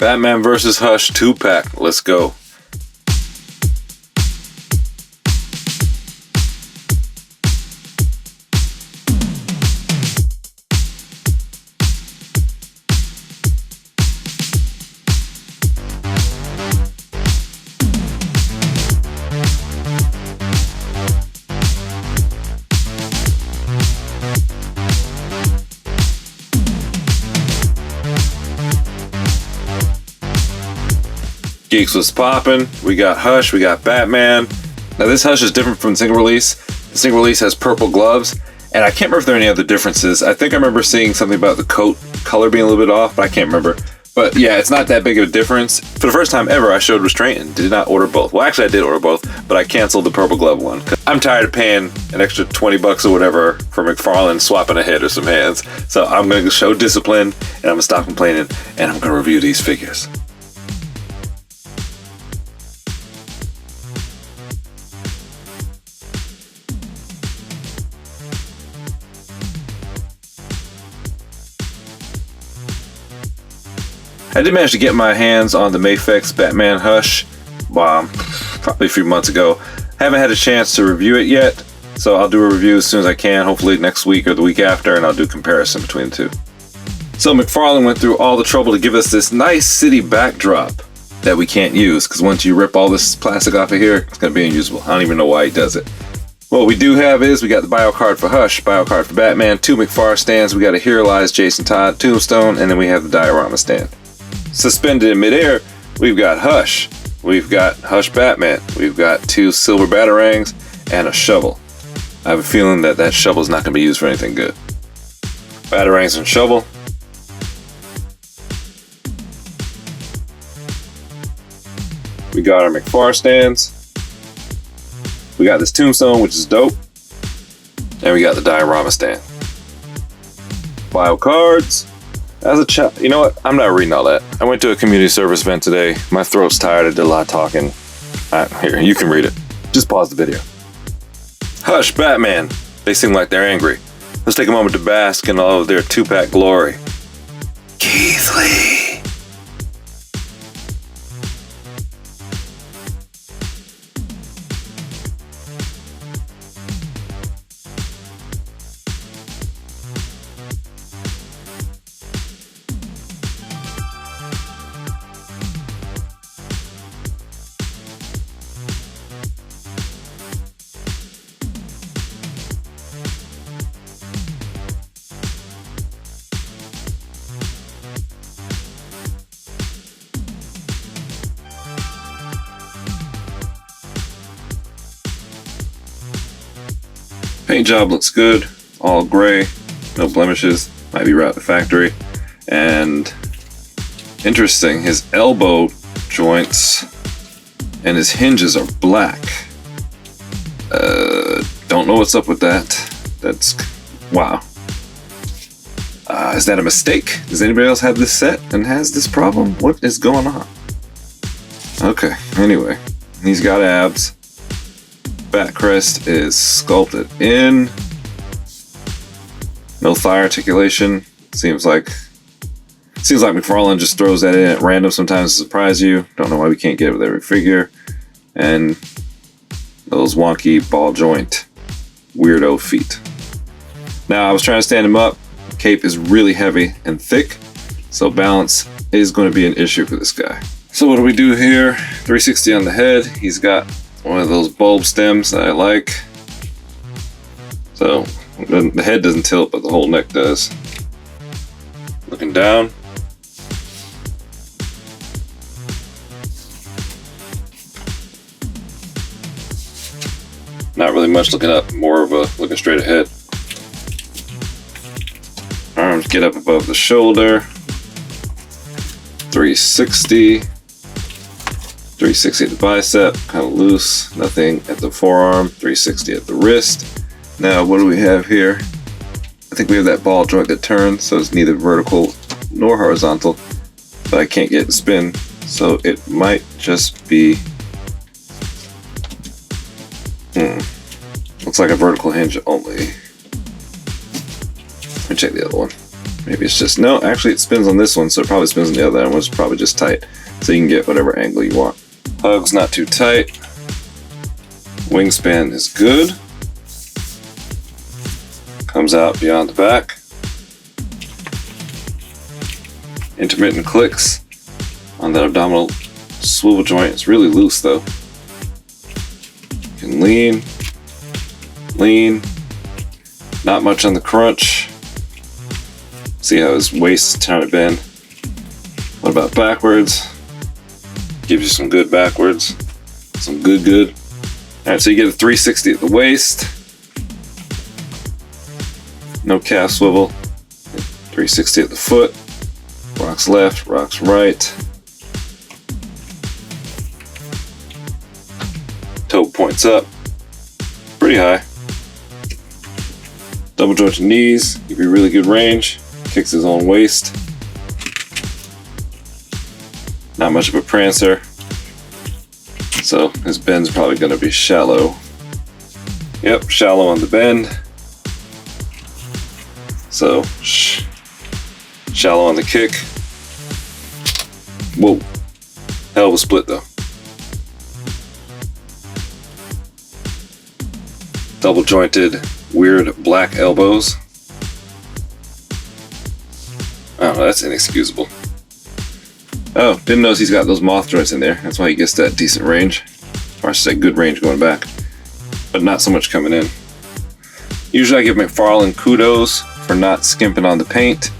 Batman vs. Hush 2-pack. Let's go. Geeks was popping. We got Hush, we got Batman. Now this Hush is different from the single release. The single release has purple gloves, and I can't remember if there are any other differences. I think I remember seeing something about the coat color being a little bit off, but I can't remember. But yeah, it's not that big of a difference. For the first time ever, I showed restraint and did not order both. Well, actually I did order both, but I canceled the purple glove one. I'm tired of paying an extra 20 bucks or whatever for McFarlane swapping a head or some hands. So I'm gonna show discipline, and I'm gonna stop complaining, and I'm gonna review these figures. I did manage to get my hands on the Mafex Batman Hush probably a few months ago. Haven't had a chance to review it yet, so I'll do a review as soon as I can, hopefully next week or the week after, and I'll do a comparison between the two. So McFarlane went through all the trouble to give us this nice city backdrop that we can't use, because once you rip all this plastic off of here, it's going to be unusable. I don't even know why he does it. What we do have is we got the bio card for Hush, bio card for Batman, 2 McFar stands, we got a Heroized Jason Todd tombstone, and then we have the diorama stand. Suspended in midair, we've got Hush, we've got Hush Batman, we've got 2 silver batarangs, and a shovel. I have a feeling that that shovel is not going to be used for anything good. Batarangs and shovel. We got our McFar stands. We got this tombstone, which is dope. And we got the diorama stand. Bio cards. As a child, you know what? I'm not reading all that. I went to a community service event today. My throat's tired. I did a lot of talking. Here, you can read it. Just pause the video. Hush, Batman. They seem like they're angry. Let's take a moment to bask in all of their 2-pack glory. Keith Lee. Paint job looks good, all gray, no blemishes, might be right at the factory. And interesting, his elbow joints and his hinges are black. Don't know what's up with that. That's, wow. Is that a mistake? Does anybody else have this set and has this problem? What is going on? Okay, anyway, he's got abs. Back crest is sculpted in. No thigh articulation. Seems like McFarlane just throws that in at random sometimes to surprise you. Don't know why we can't get it with every figure. And those wonky ball joint weirdo feet. Now I was trying to stand him up. Cape is really heavy and thick, so balance is going to be an issue for this guy. So what do we do here? 360 on the head. He's got one of those bulb stems that I like. So the head doesn't tilt, but the whole neck does. Looking down. Not really much looking up, more of a looking straight ahead. Arms get up above the shoulder. 360. 360 at the bicep, kind of loose, nothing at the forearm, 360 at the wrist. Now, what do we have here? I think we have that ball joint that turns, so it's neither vertical nor horizontal, but I can't get it to spin, so it might just be, looks like a vertical hinge only. Let me check the other one. Maybe it's just, no, actually it spins on this one, so it probably spins on the other one, which is probably just tight. So you can get whatever angle you want. Hug's not too tight. Wingspan is good. Comes out beyond the back. Intermittent clicks on that abdominal swivel joint. It's really loose though. You can lean, lean. Not much on the crunch. See how his waist is trying to bend. What about backwards? Gives you some good backwards. Some good. Alright, so you get a 360 at the waist. No calf swivel. 360 at the foot. Rocks left, rocks right. Toe points up. Pretty high. Double jointed knees. Give you really good range. Kicks his own waist. Not much of a prancer. So his bend's probably going to be shallow. Yep, shallow on the bend. So shallow on the kick. Whoa. Hell of a split though. Double jointed, weird black elbows. Oh, that's inexcusable. Oh, didn't notice he's got those moth joints in there. That's why he gets that decent range. Or I should say good range going back. But not so much coming in. Usually I give McFarlane kudos for not skimping on the paint.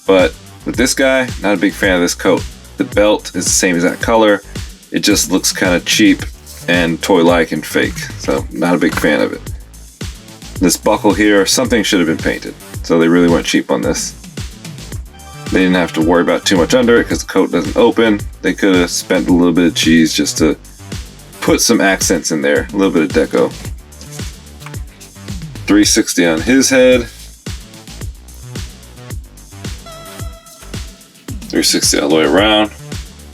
But with this guy, not a big fan of this coat. The belt is the same as that color. It just looks kind of cheap and toy-like and fake. So not a big fan of it. This buckle here, something should have been painted. So they really went cheap on this. They didn't have to worry about too much under it because the coat doesn't open. They could have spent a little bit of cheese just to put some accents in there, a little bit of deco. 360 on his head. 360 all the way around.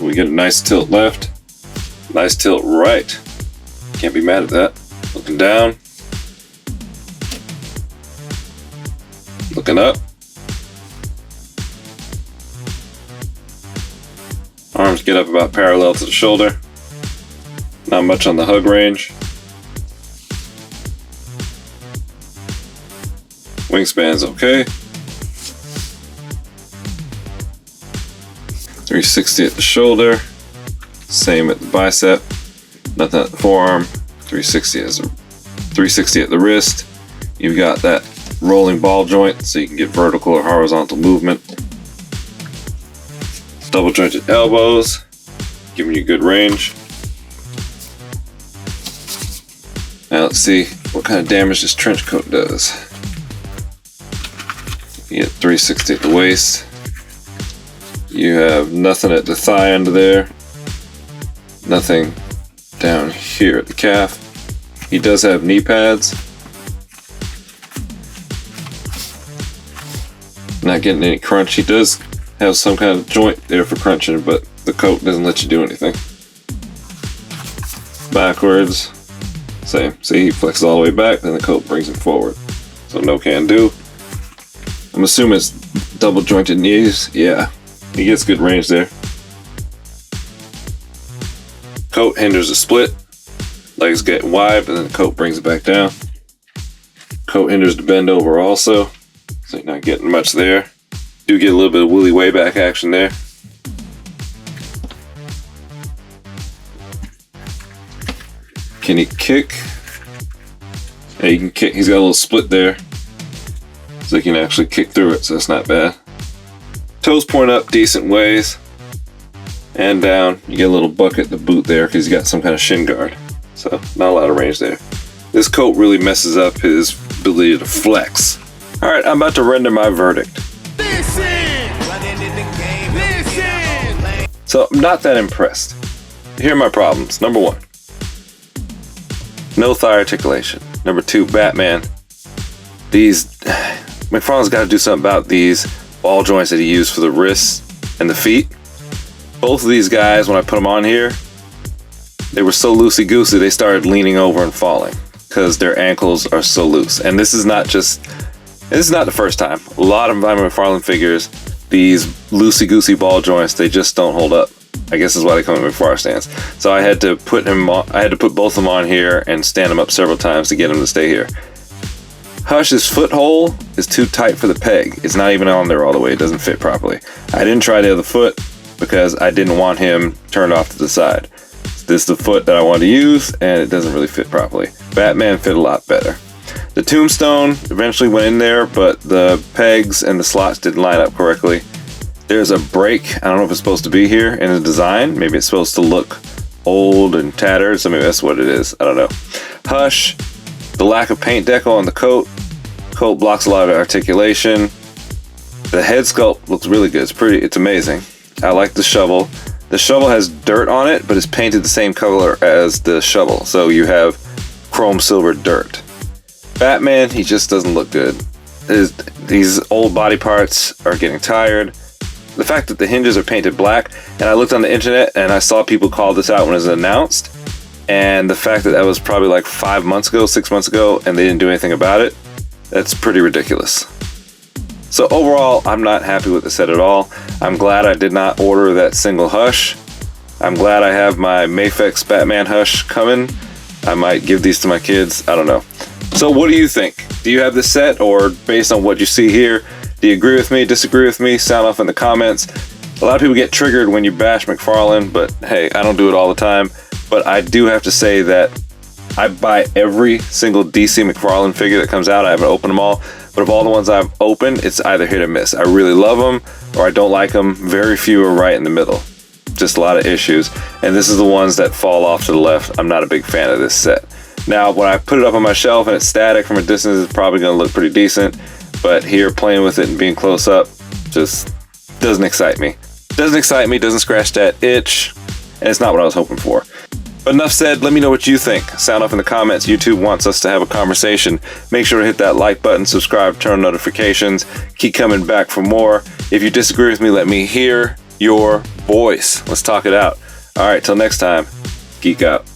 We get a nice tilt left, nice tilt right. Can't be mad at that. Looking down. Looking up. Arms get up about parallel to the shoulder. Not much on the hug range. Wingspan's okay. 360 at the shoulder. Same at the bicep. Nothing at the forearm. 360 at the wrist. You've got that rolling ball joint so you can get vertical or horizontal movement. Double jointed elbows, giving you good range. Now let's see what kind of damage this trench coat does. You get 360 at the waist. You have nothing at the thigh under there. Nothing down here at the calf. He does have knee pads. Not getting any crunch. He does have some kind of joint there for crunching, but the coat doesn't let you do anything. Backwards, same. See, he flexes all the way back, then the coat brings him forward. So no can do. I'm assuming it's double jointed knees. Yeah, he gets good range there. Coat hinders the split. Legs get wide, but then the coat brings it back down. Coat hinders the bend over also, so you're not getting much there. Do get a little bit of woolly way back action there. Can he kick? Yeah, he can kick. He's got a little split there, so he can actually kick through it, so that's not bad. Toes point up decent ways, and down. You get a little bucket at the boot there because he's got some kind of shin guard, so not a lot of range there. This coat really messes up his ability to flex. All right, I'm about to render my verdict. So I'm not that impressed. Here are my problems. Number 1, no thigh articulation. Number 2, Batman. McFarlane's got to do something about these ball joints that he used for the wrists and the feet. Both of these guys, when I put them on here, they were so loosey-goosey they started leaning over and falling because their ankles are so loose. And this is not just This is not the first time. A lot of my McFarlane figures, these loosey-goosey ball joints, they just don't hold up. I guess is why they come in McFarlane stands. So I had to put both of them on here and stand them up several times to get them to stay here. Hush's Foothole is too tight for the peg. It's not even on there all the way. It doesn't fit properly. I didn't try the other foot because I didn't want him turned off to the side. This is the foot that I wanted to use, and it doesn't really fit properly. Batman fit a lot better. The tombstone eventually went in there, but the pegs and the slots didn't line up correctly. There's a break. I don't know if it's supposed to be here in the design. Maybe it's supposed to look old and tattered, so maybe that's what it is. I don't know. Hush, the lack of paint decal on the coat. Coat blocks a lot of articulation. The head sculpt looks really good. It's amazing. I like the shovel. The shovel has dirt on it, but it's painted the same color as the shovel. So you have chrome silver dirt. Batman, he just doesn't look good. These old body parts are getting tired. The fact that the hinges are painted black, and I looked on the internet and I saw people call this out when it was announced, and the fact that was probably like 6 months ago, and they didn't do anything about it, that's pretty ridiculous. So overall, I'm not happy with the set at all. I'm glad I did not order that single Hush. I'm glad I have my Mafex Batman Hush coming. I might give these to my kids. I don't know. So what do you think? Do you have this set, or based on what you see here, do you agree with me, disagree with me? Sound off in the comments. A lot of people get triggered when you bash McFarlane, but hey, I don't do it all the time. But I do have to say that I buy every single DC McFarlane figure that comes out. I haven't opened them all, but of all the ones I've opened, it's either hit or miss. I really love them, or I don't like them. Very few are right in the middle. Just a lot of issues. And this is the ones that fall off to the left. I'm not a big fan of this set. Now, when I put it up on my shelf and it's static from a distance, it's probably going to look pretty decent. But here, playing with it and being close up just doesn't excite me. Doesn't scratch that itch, and it's not what I was hoping for. But enough said, let me know what you think. Sound off in the comments. YouTube wants us to have a conversation. Make sure to hit that like button, subscribe, turn on notifications. Keep coming back for more. If you disagree with me, let me hear your voice. Let's talk it out. All right, till next time, geek out.